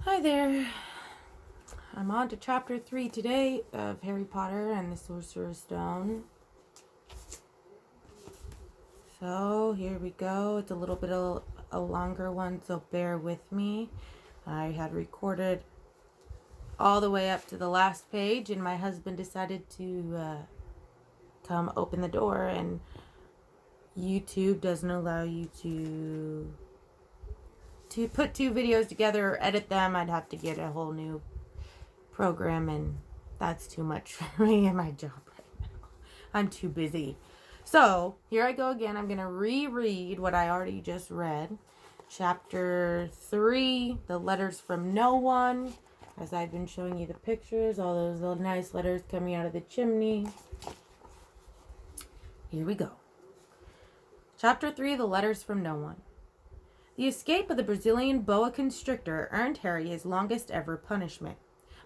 Hi there. I'm on to chapter 3 today of Harry Potter and the Sorcerer's Stone. So here we go. It's a little bit of a longer one, so bear with me. I had recorded all the way up to the last page, and my husband decided to come open the door, and YouTube doesn't allow you to put two videos together or edit them. I'd have to get a whole new program, and that's too much for me and my job right now. I'm too busy. So here I go again. I'm going to reread what I already just read. Chapter 3, The Letters from No One. As I've been showing you the pictures, all those little nice letters coming out of the chimney. Here we go. Chapter 3, The Letters from No One. The escape of the Brazilian boa constrictor earned Harry his longest ever punishment.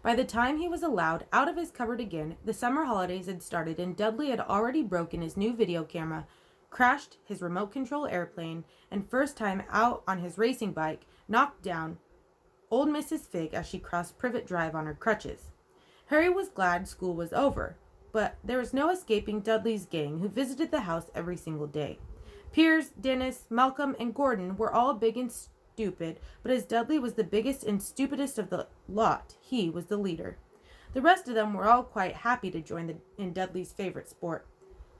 By the time he was allowed out of his cupboard again, the summer holidays had started and Dudley had already broken his new video camera, crashed his remote control airplane, and first time out on his racing bike, knocked down old Mrs. Fig as she crossed Privet Drive on her crutches. Harry was glad school was over, but there was no escaping Dudley's gang, who visited the house every single day. Piers, Dennis, Malcolm, and Gordon were all big and stupid, but as Dudley was the biggest and stupidest of the lot, he was the leader. The rest of them were all quite happy to join in Dudley's favorite sport,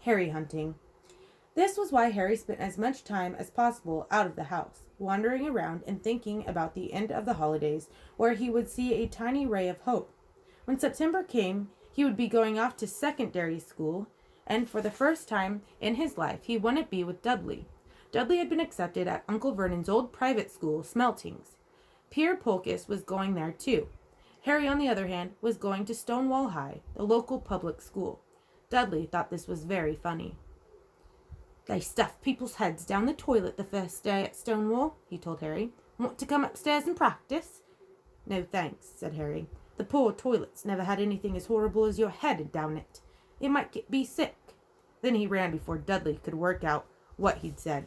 Harry hunting. This was why Harry spent as much time as possible out of the house, wandering around and thinking about the end of the holidays, where he would see a tiny ray of hope. When September came, he would be going off to secondary school, and for the first time in his life, he wouldn't be with Dudley. Dudley had been accepted at Uncle Vernon's old private school, Smeltings. Pierre Polkus was going there too. Harry, on the other hand, was going to Stonewall High, the local public school. Dudley thought this was very funny. "They stuff people's heads down the toilet the first day at Stonewall," he told Harry. "Want to come upstairs and practice?" "No, thanks," said Harry. "The poor toilets never had anything as horrible as your head down it. It might be sick." Then he ran before Dudley could work out what he'd said.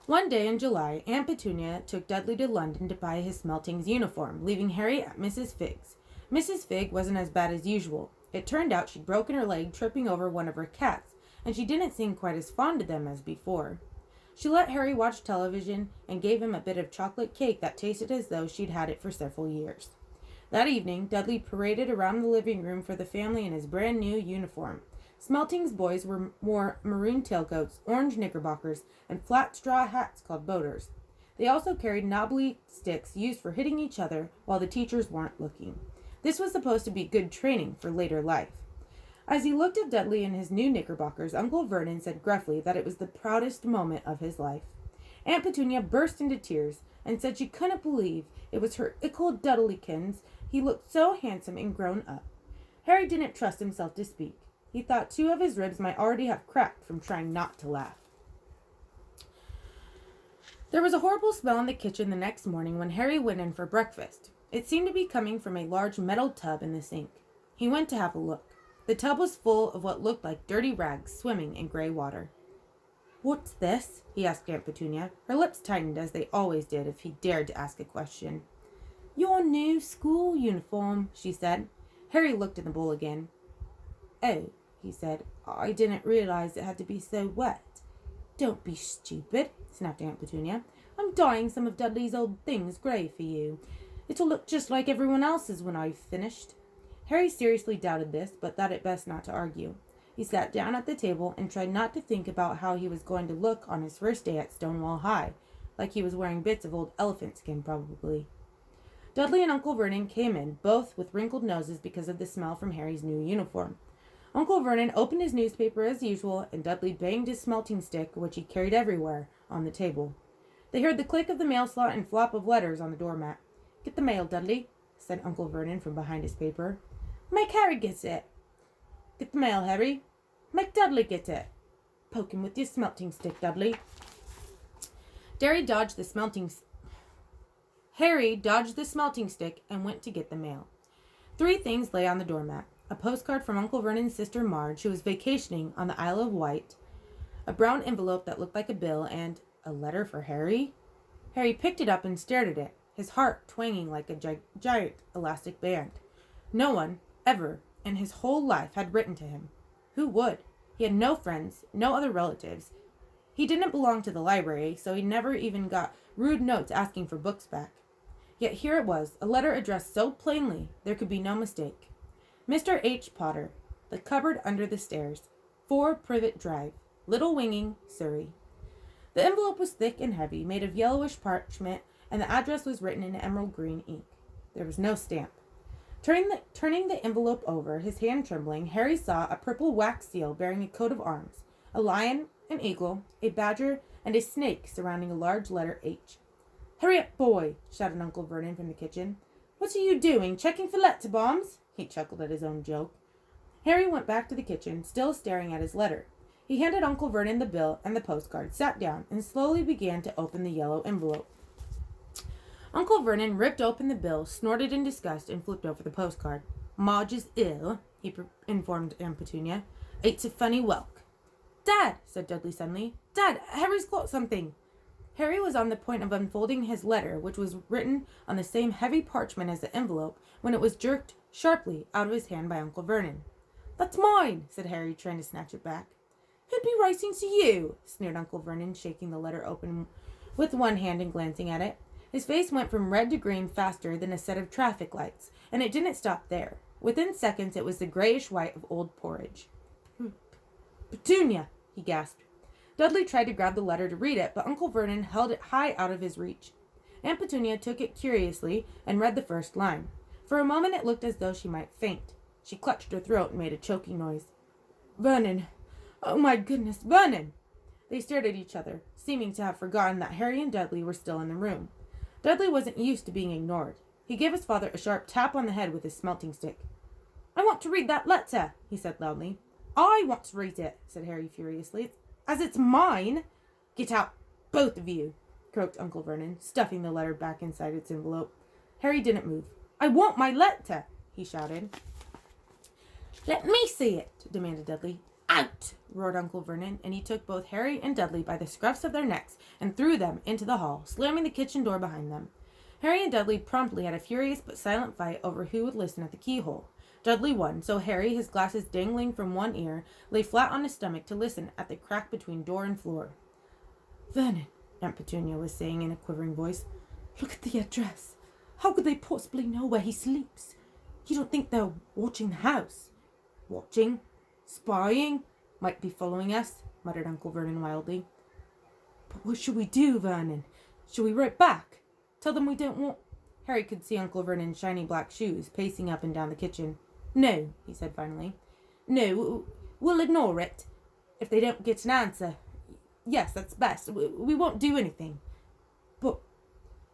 One day in July, Aunt Petunia took Dudley to London to buy his Smeltings uniform, leaving Harry at Mrs. Fig's. Mrs. Fig wasn't as bad as usual. It turned out she'd broken her leg tripping over one of her cats, and she didn't seem quite as fond of them as before. She let Harry watch television and gave him a bit of chocolate cake that tasted as though she'd had it for several years. That evening, Dudley paraded around the living room for the family in his brand new uniform. Smeltings boys wore maroon tailcoats, orange knickerbockers, and flat straw hats called boaters. They also carried knobbly sticks used for hitting each other while the teachers weren't looking. This was supposed to be good training for later life. As he looked at Dudley in his new knickerbockers, Uncle Vernon said gruffly that it was the proudest moment of his life. Aunt Petunia burst into tears and said she couldn't believe it was her ickle Dudleykins. He looked so handsome and grown up. Harry didn't trust himself to speak. He thought two of his ribs might already have cracked from trying not to laugh. There was a horrible smell in the kitchen the next morning when Harry went in for breakfast. It seemed to be coming from a large metal tub in the sink. He went to have a look. The tub was full of what looked like dirty rags swimming in gray water. "What's this?" he asked Aunt Petunia. Her lips tightened, as they always did if he dared to ask a question. "Your new school uniform," she said. Harry looked in the bowl again. "Oh," he said, "I didn't realize it had to be so wet." "Don't be stupid," snapped Aunt Petunia. "I'm dyeing some of Dudley's old things grey for you. It'll look just like everyone else's when I've finished." Harry seriously doubted this, but thought it best not to argue. He sat down at the table and tried not to think about how he was going to look on his first day at Stonewall High, like he was wearing bits of old elephant skin probably. Dudley and Uncle Vernon came in, both with wrinkled noses because of the smell from Harry's new uniform. Uncle Vernon opened his newspaper as usual, and Dudley banged his smelting stick, which he carried everywhere, on the table. They heard the click of the mail slot and flop of letters on the doormat. "Get the mail, Dudley," said Uncle Vernon from behind his paper. "Make Harry get it." "Get the mail, Harry." "Make Dudley get it." "Poke him with your smelting stick, Dudley." Harry dodged the smelting stick and went to get the mail. Three things lay on the doormat: a postcard from Uncle Vernon's sister Marge, who was vacationing on the Isle of Wight, a brown envelope that looked like a bill, and a letter for Harry. Harry picked it up and stared at it. his heart twanging like a giant elastic band. No one, ever, in his whole life had written to him. Who would? He had no friends, no other relatives. He didn't belong to the library, so he never even got rude notes asking for books back. Yet here it was, a letter addressed so plainly there could be no mistake. Mr. H. Potter, The Cupboard Under the Stairs, 4 Privet Drive, Little Winging, Surrey. The envelope was thick and heavy, made of yellowish parchment, and the address was written in emerald green ink. There was no stamp. Turning the envelope over, his hand trembling, Harry saw a purple wax seal bearing a coat of arms, a lion, an eagle, a badger, and a snake surrounding a large letter H. "Hurry up, boy!" shouted Uncle Vernon from the kitchen. "What are you doing, checking for letter bombs?" He chuckled at his own joke. Harry went back to the kitchen, still staring at his letter. He handed Uncle Vernon the bill and the postcard, sat down, and slowly began to open the yellow envelope. Uncle Vernon ripped open the bill, snorted in disgust, and flipped over the postcard. "Marge is ill," he informed Aunt Petunia. "It's a funny welk." "Dad," said Dudley suddenly. "Dad, Harry's got something." Harry was on the point of unfolding his letter, which was written on the same heavy parchment as the envelope, when it was jerked sharply out of his hand by Uncle Vernon. "That's mine," said Harry, trying to snatch it back. "Who'd be writing to you?" sneered Uncle Vernon, shaking the letter open with one hand and glancing at it. His face went from red to green faster than a set of traffic lights, and it didn't stop there. Within seconds, it was the grayish white of old porridge. "Petunia!" he gasped. Dudley tried to grab the letter to read it, but Uncle Vernon held it high out of his reach. Aunt Petunia took it curiously and read the first line. For a moment it looked as though she might faint. She clutched her throat and made a choking noise. "Vernon! Oh my goodness, Vernon!" They stared at each other, seeming to have forgotten that Harry and Dudley were still in the room. Dudley wasn't used to being ignored. He gave his father a sharp tap on the head with his smelting stick. "I want to read that letter," he said loudly. "I want to read it," said Harry furiously. "As it's mine." "Get out, both of you," croaked Uncle Vernon, stuffing the letter back inside its envelope. Harry didn't move. "I want my letter," he shouted. "Let me see it," demanded Dudley. "Out!" roared Uncle Vernon, and he took both Harry and Dudley by the scruffs of their necks and threw them into the hall, slamming the kitchen door behind them. Harry and Dudley promptly had a furious but silent fight over who would listen at the keyhole. Dudley won, so Harry, his glasses dangling from one ear, lay flat on his stomach to listen at the crack between door and floor. "Vernon," Aunt Petunia was saying in a quivering voice, "look at the address. How could they possibly know where he sleeps? You don't think they're watching the house?" "Watching? Spying? Might be following us," muttered Uncle Vernon wildly. "But what should we do, Vernon? Shall we write back? Tell them we don't want—" Harry could see Uncle Vernon's shiny black shoes pacing up and down the kitchen. "No," he said finally. "No, we'll ignore it. If they don't get an answer. Yes, that's best. We won't do anything." "But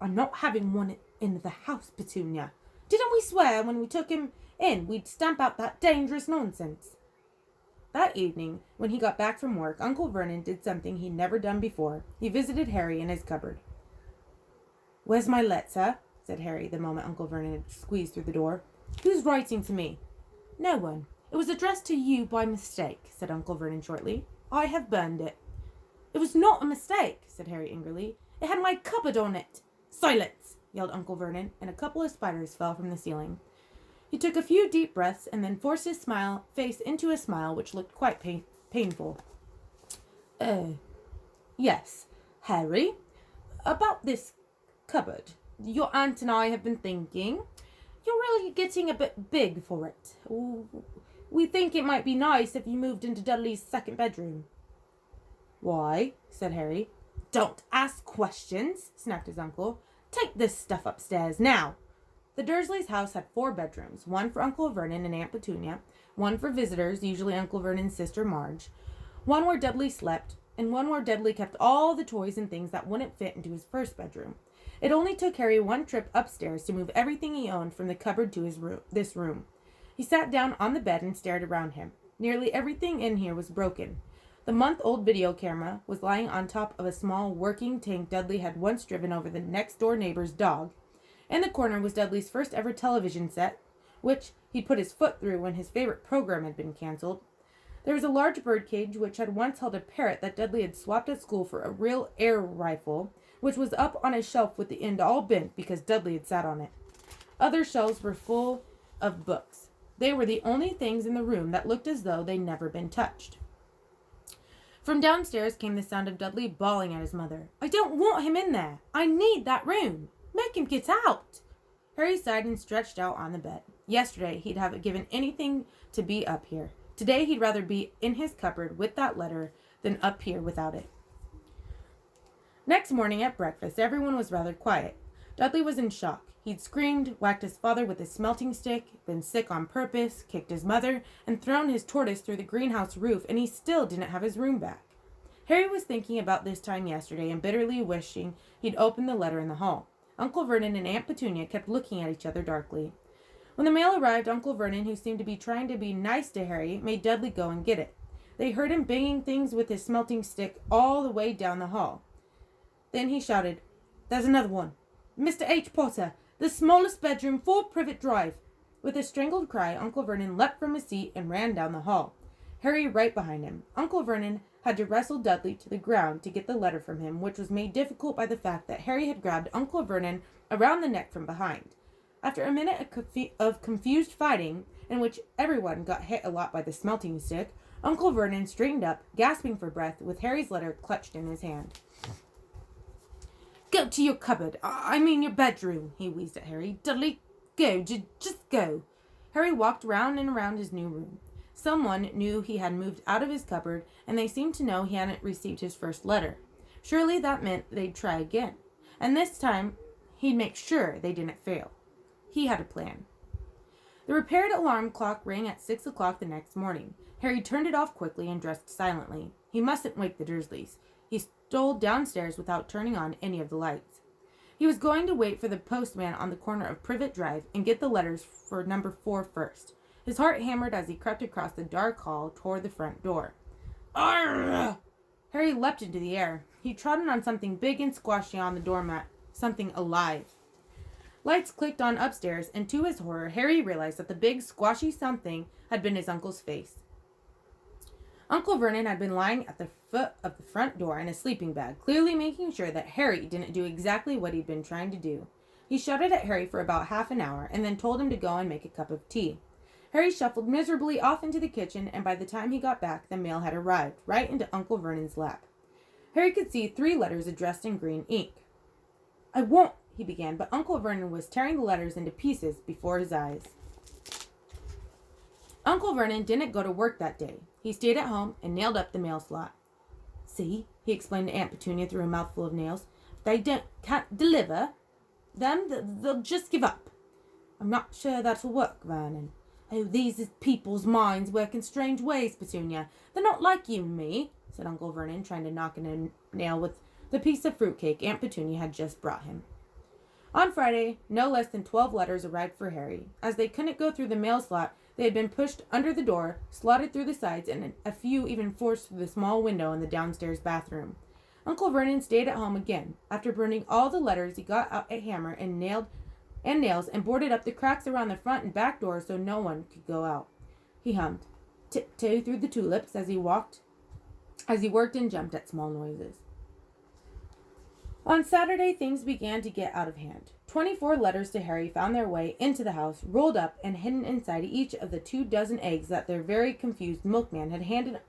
I'm not having one in the house, Petunia. Didn't we swear when we took him in we'd stamp out that dangerous nonsense?" That evening, when he got back from work, Uncle Vernon did something he'd never done before. He visited Harry in his cupboard. "Where's my letter?" said Harry the moment Uncle Vernon had squeezed through the door. "Who's writing to me?" "No one. It was addressed to you by mistake," said Uncle Vernon shortly. "I have burned it." "It was not a mistake," said Harry angrily. "It had my cupboard on it." "Silence!" yelled Uncle Vernon, and a couple of spiders fell from the ceiling. He took a few deep breaths and then forced his face into a smile which looked quite painful. Yes, Harry, about this cupboard. Your aunt and I have been thinking. You're really getting a bit big for it. We think it might be nice if you moved into Dudley's second bedroom." "Why?" said Harry. "Don't ask questions," snapped his uncle. "Take this stuff upstairs, now." The Dursleys' house had 4 bedrooms, one for Uncle Vernon and Aunt Petunia, one for visitors, usually Uncle Vernon's sister Marge, one where Dudley slept, and one where Dudley kept all the toys and things that wouldn't fit into his first bedroom. It only took Harry one trip upstairs to move everything he owned from the cupboard to this room. He sat down on the bed and stared around him. Nearly everything in here was broken. The month-old video camera was lying on top of a small working tank Dudley had once driven over the next-door neighbor's dog. In the corner was Dudley's first ever television set, which he'd put his foot through when his favorite program had been canceled. There was a large birdcage which had once held a parrot that Dudley had swapped at school for a real air rifle, which was up on a shelf with the end all bent because Dudley had sat on it. Other shelves were full of books. They were the only things in the room that looked as though they'd never been touched. From downstairs came the sound of Dudley bawling at his mother. "I don't want him in there. I need that room. Make him get out." Harry sighed and stretched out on the bed. Yesterday, he'd have given anything to be up here. Today, he'd rather be in his cupboard with that letter than up here without it. Next morning at breakfast, everyone was rather quiet. Dudley was in shock. He'd screamed, whacked his father with his smelting stick, been sick on purpose, kicked his mother, and thrown his tortoise through the greenhouse roof, and he still didn't have his room back. Harry was thinking about this time yesterday and bitterly wishing he'd opened the letter in the hall. Uncle Vernon and Aunt Petunia kept looking at each other darkly. When the mail arrived, Uncle Vernon, who seemed to be trying to be nice to Harry, made Dudley go and get it. They heard him banging things with his smelting stick all the way down the hall. Then he shouted, "There's another one. Mr. H. Potter, the smallest bedroom, 4 Privet Drive." With a strangled cry, Uncle Vernon leapt from his seat and ran down the hall, Harry right behind him. Uncle Vernon had to wrestle Dudley to the ground to get the letter from him, which was made difficult by the fact that Harry had grabbed Uncle Vernon around the neck from behind. After a minute of confused fighting, in which everyone got hit a lot by the smelting stick, Uncle Vernon straightened up, gasping for breath, with Harry's letter clutched in his hand. "Go to your cupboard. I mean your bedroom," he wheezed at Harry. "Dudley, go. Just go." Harry walked round and around his new room. Someone knew he had moved out of his cupboard, and they seemed to know he hadn't received his first letter. Surely that meant they'd try again. And this time, he'd make sure they didn't fail. He had a plan. The repaired alarm clock rang at 6 o'clock the next morning. Harry turned it off quickly and dressed silently. He mustn't wake the Dursleys. He stole downstairs without turning on any of the lights. He was going to wait for the postman on the corner of Privet Drive and get the letters for number 4 first. His heart hammered as he crept across the dark hall toward the front door. Arrgh! Harry leapt into the air. He trotted on something big and squashy on the doormat, something alive. Lights clicked on upstairs, and to his horror, Harry realized that the big, squashy something had been his uncle's face. Uncle Vernon had been lying at the foot of the front door in a sleeping bag, clearly making sure that Harry didn't do exactly what he'd been trying to do. He shouted at Harry for about half an hour, and then told him to go and make a cup of tea. Harry shuffled miserably off into the kitchen, and by the time he got back, the mail had arrived, right into Uncle Vernon's lap. Harry could see 3 letters addressed in green ink. "I won't," he began, but Uncle Vernon was tearing the letters into pieces before his eyes. Uncle Vernon didn't go to work that day. He stayed at home and nailed up the mail slot. "See," he explained to Aunt Petunia through a mouthful of nails, "if they can't deliver them, they'll just give up." "I'm not sure that'll work, Vernon." "Oh, these is people's minds work in strange ways, Petunia. They're not like you and me," said Uncle Vernon, trying to knock in a nail with the piece of fruitcake Aunt Petunia had just brought him. On Friday, no less than 12 letters arrived for Harry. As they couldn't go through the mail slot, they had been pushed under the door, slotted through the sides, and a few even forced through the small window in the downstairs bathroom. Uncle Vernon stayed at home again. After burning all the letters, he got out a hammer and nails and boarded up the cracks around the front and back doors so no one could go out. He hummed, "Tiptoe through the tulips," as he worked and jumped at small noises. On Saturday, things began to get out of hand. 24 letters to Harry found their way into the house, rolled up and hidden inside each of the 24 eggs that their very confused milkman had handed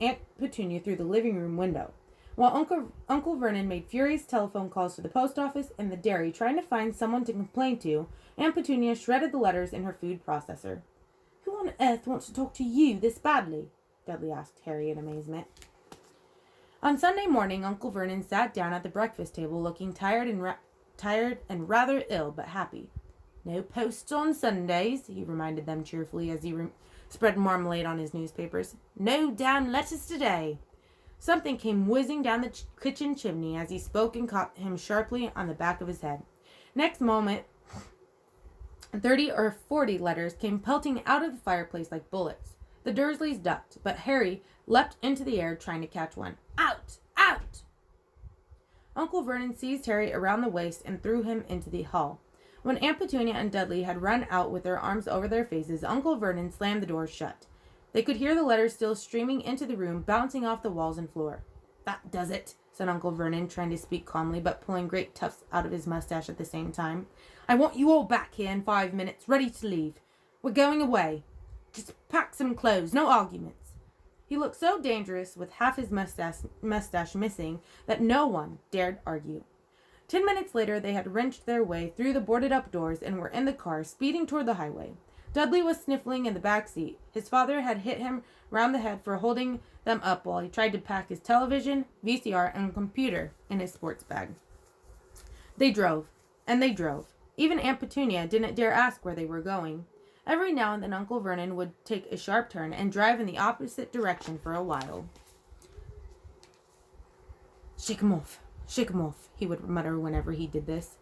Aunt Petunia through the living room window. While Uncle Vernon made furious telephone calls to the post office and the dairy, trying to find someone to complain to, Aunt Petunia shredded the letters in her food processor. "Who on earth wants to talk to you this badly?" Dudley asked Harry in amazement. On Sunday morning, Uncle Vernon sat down at the breakfast table looking tired and rather ill, but happy. "No posts on Sundays," he reminded them cheerfully as he spread marmalade on his newspapers. "No down letters today." Something came whizzing down the kitchen chimney as he spoke and caught him sharply on the back of his head. Next moment, 30 or 40 letters came pelting out of the fireplace like bullets. The Dursleys ducked, but Harry leapt into the air trying to catch one. "Out! Out!" Uncle Vernon seized Harry around the waist and threw him into the hall. When Aunt Petunia and Dudley had run out with their arms over their faces, Uncle Vernon slammed the door shut. They could hear the letters still streaming into the room, bouncing off the walls and floor. "That does it," said Uncle Vernon, trying to speak calmly, but pulling great tufts out of his mustache at the same time. "I want you all back here in 5 minutes, ready to leave. We're going away. Just pack some clothes, no arguments." He looked so dangerous, with half his mustache missing, that no one dared argue. 10 minutes later, they had wrenched their way through the boarded-up doors and were in the car, speeding toward the highway. Dudley was sniffling in the back seat. His father had hit him round the head for holding them up while he tried to pack his television, VCR, and computer in his sports bag. They drove, and they drove. Even Aunt Petunia didn't dare ask where they were going. Every now and then Uncle Vernon would take a sharp turn and drive in the opposite direction for a while. Shake 'em off, he would mutter whenever he did this.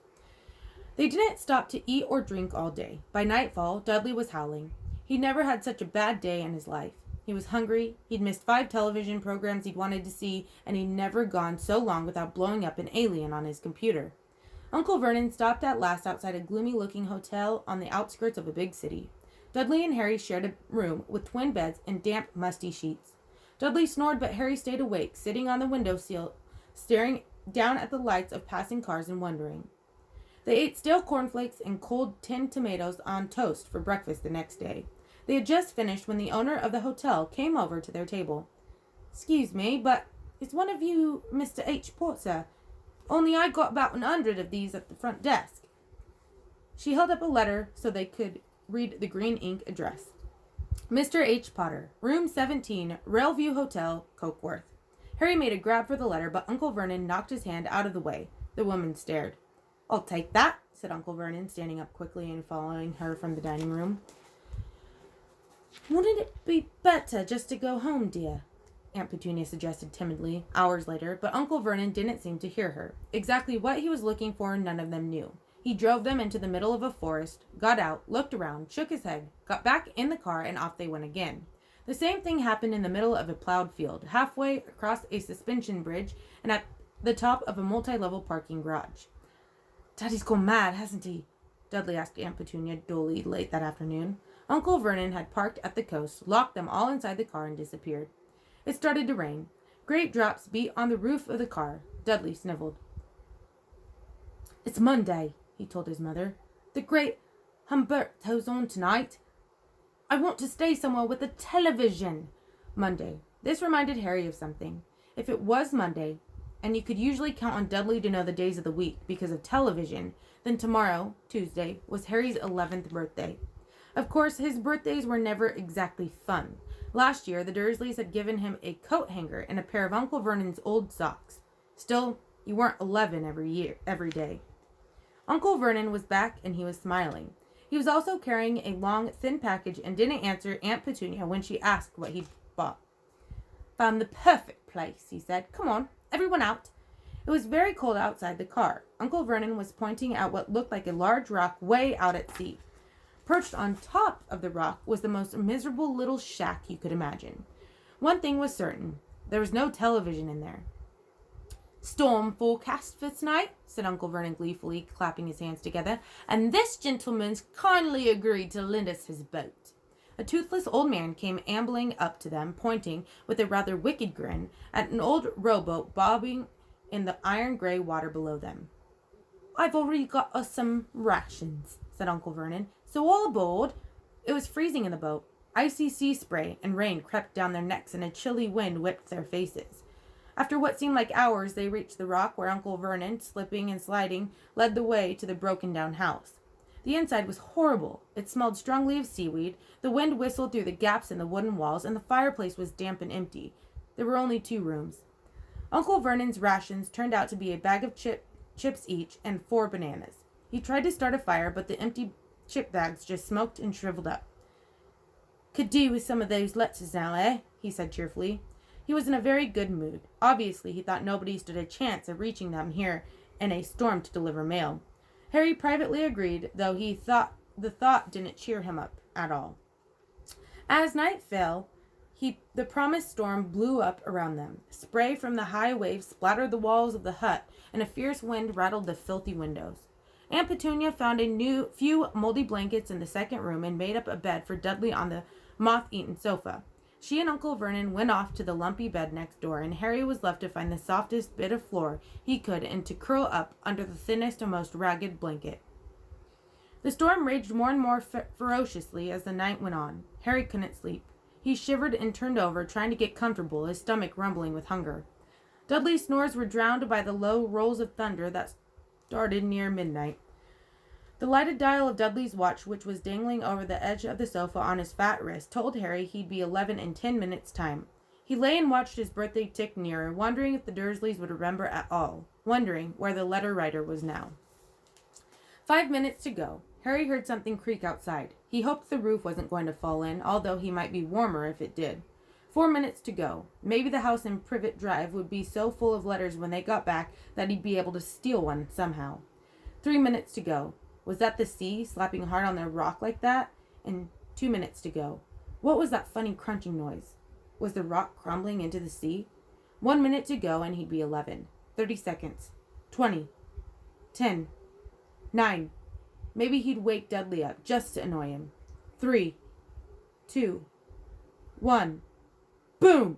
They didn't stop to eat or drink all day. By nightfall, Dudley was howling. He'd never had such a bad day in his life. He was hungry, he'd missed 5 television programs he'd wanted to see, and he'd never gone so long without blowing up an alien on his computer. Uncle Vernon stopped at last outside a gloomy-looking hotel on the outskirts of a big city. Dudley and Harry shared a room with twin beds and damp, musty sheets. Dudley snored, but Harry stayed awake, sitting on the windowsill, staring down at the lights of passing cars and wondering. They ate stale cornflakes and cold tinned tomatoes on toast for breakfast the next day. They had just finished when the owner of the hotel came over to their table. "Excuse me, but is one of you Mr. H. Porter? Only I got about 100 of these at the front desk." She held up a letter so they could read the green ink address. "Mr. H. Potter, room 17, Railview Hotel, Cokeworth." Harry made a grab for the letter, but Uncle Vernon knocked his hand out of the way. The woman stared. "I'll take that," said Uncle Vernon, standing up quickly and following her from the dining room. "Wouldn't it be better just to go home, dear?" Aunt Petunia suggested timidly, hours later, but Uncle Vernon didn't seem to hear her. Exactly what he was looking for, none of them knew. He drove them into the middle of a forest, got out, looked around, shook his head, got back in the car, and off they went again. The same thing happened in the middle of a plowed field, halfway across a suspension bridge, and at the top of a multi-level parking garage. "Daddy's gone mad, hasn't he?" Dudley asked Aunt Petunia dully late that afternoon. Uncle Vernon had parked at the coast, locked them all inside the car, and disappeared. It started to rain. Great drops beat on the roof of the car. Dudley sniveled. "It's Monday," he told his mother. "The great Humberto's on tonight. I want to stay somewhere with a television." Monday. This reminded Harry of something. If it was Monday, and you could usually count on Dudley to know the days of the week because of television, then tomorrow, Tuesday, was Harry's 11th birthday. Of course, his birthdays were never exactly fun. Last year, the Dursleys had given him a coat hanger and a pair of Uncle Vernon's old socks. Still, you weren't 11 every day. Uncle Vernon was back and he was smiling. He was also carrying a long, thin package and didn't answer Aunt Petunia when she asked what he'd bought. "Found the perfect place," he said. "Come on, everyone out." It was very cold outside the car. Uncle Vernon was pointing at what looked like a large rock way out at sea. Perched on top of the rock was the most miserable little shack you could imagine. One thing was certain. There was no television in there. "Storm forecast for tonight," said Uncle Vernon gleefully, clapping his hands together, "and this gentleman's kindly agreed to lend us his boat." A toothless old man came ambling up to them, pointing, with a rather wicked grin, at an old rowboat bobbing in the iron-gray water below them. "I've already got us some rations," said Uncle Vernon, "so all aboard." It was freezing in the boat. Icy sea spray and rain crept down their necks and a chilly wind whipped their faces. After what seemed like hours, they reached the rock where Uncle Vernon, slipping and sliding, led the way to the broken-down house. The inside was horrible. It smelled strongly of seaweed, the wind whistled through the gaps in the wooden walls, and the fireplace was damp and empty. There were only 2 rooms. Uncle Vernon's rations turned out to be a bag of chips each and 4 bananas. He tried to start a fire, but the empty chip bags just smoked and shriveled up. "Could do with some of those letters now, eh?" he said cheerfully. He was in a very good mood. Obviously, he thought nobody stood a chance of reaching them here in a storm to deliver mail. Harry privately agreed, though he thought the thought didn't cheer him up at all. As night fell, the promised storm blew up around them. Spray from the high waves splattered the walls of the hut, and a fierce wind rattled the filthy windows. Aunt Petunia found a few moldy blankets in the second room and made up a bed for Dudley on the moth-eaten sofa. She and Uncle Vernon went off to the lumpy bed next door, and Harry was left to find the softest bit of floor he could and to curl up under the thinnest and most ragged blanket. The storm raged more and more ferociously as the night went on. Harry couldn't sleep. He shivered and turned over, trying to get comfortable, his stomach rumbling with hunger. Dudley's snores were drowned by the low rolls of thunder that started near midnight. The lighted dial of Dudley's watch, which was dangling over the edge of the sofa on his fat wrist, told Harry he'd be 11 in 10 minutes' time. He lay and watched his birthday tick nearer, wondering if the Dursleys would remember at all, wondering where the letter writer was now. 5 minutes to go. Harry heard something creak outside. He hoped the roof wasn't going to fall in, although he might be warmer if it did. 4 minutes to go. Maybe the house in Privet Drive would be so full of letters when they got back that he'd be able to steal one somehow. 3 minutes to go. Was that the sea slapping hard on the rock like that? And 2 minutes to go. What was that funny crunching noise? Was the rock crumbling into the sea? 1 minute to go and he'd be 11. 30 seconds. 20. 10. 9. Maybe he'd wake Dudley up just to annoy him. 3. 2. 1. Boom!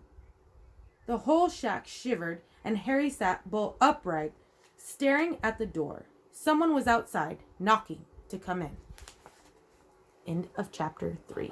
The whole shack shivered and Harry sat bolt upright, staring at the door. Someone was outside, knocking to come in. End of chapter 3.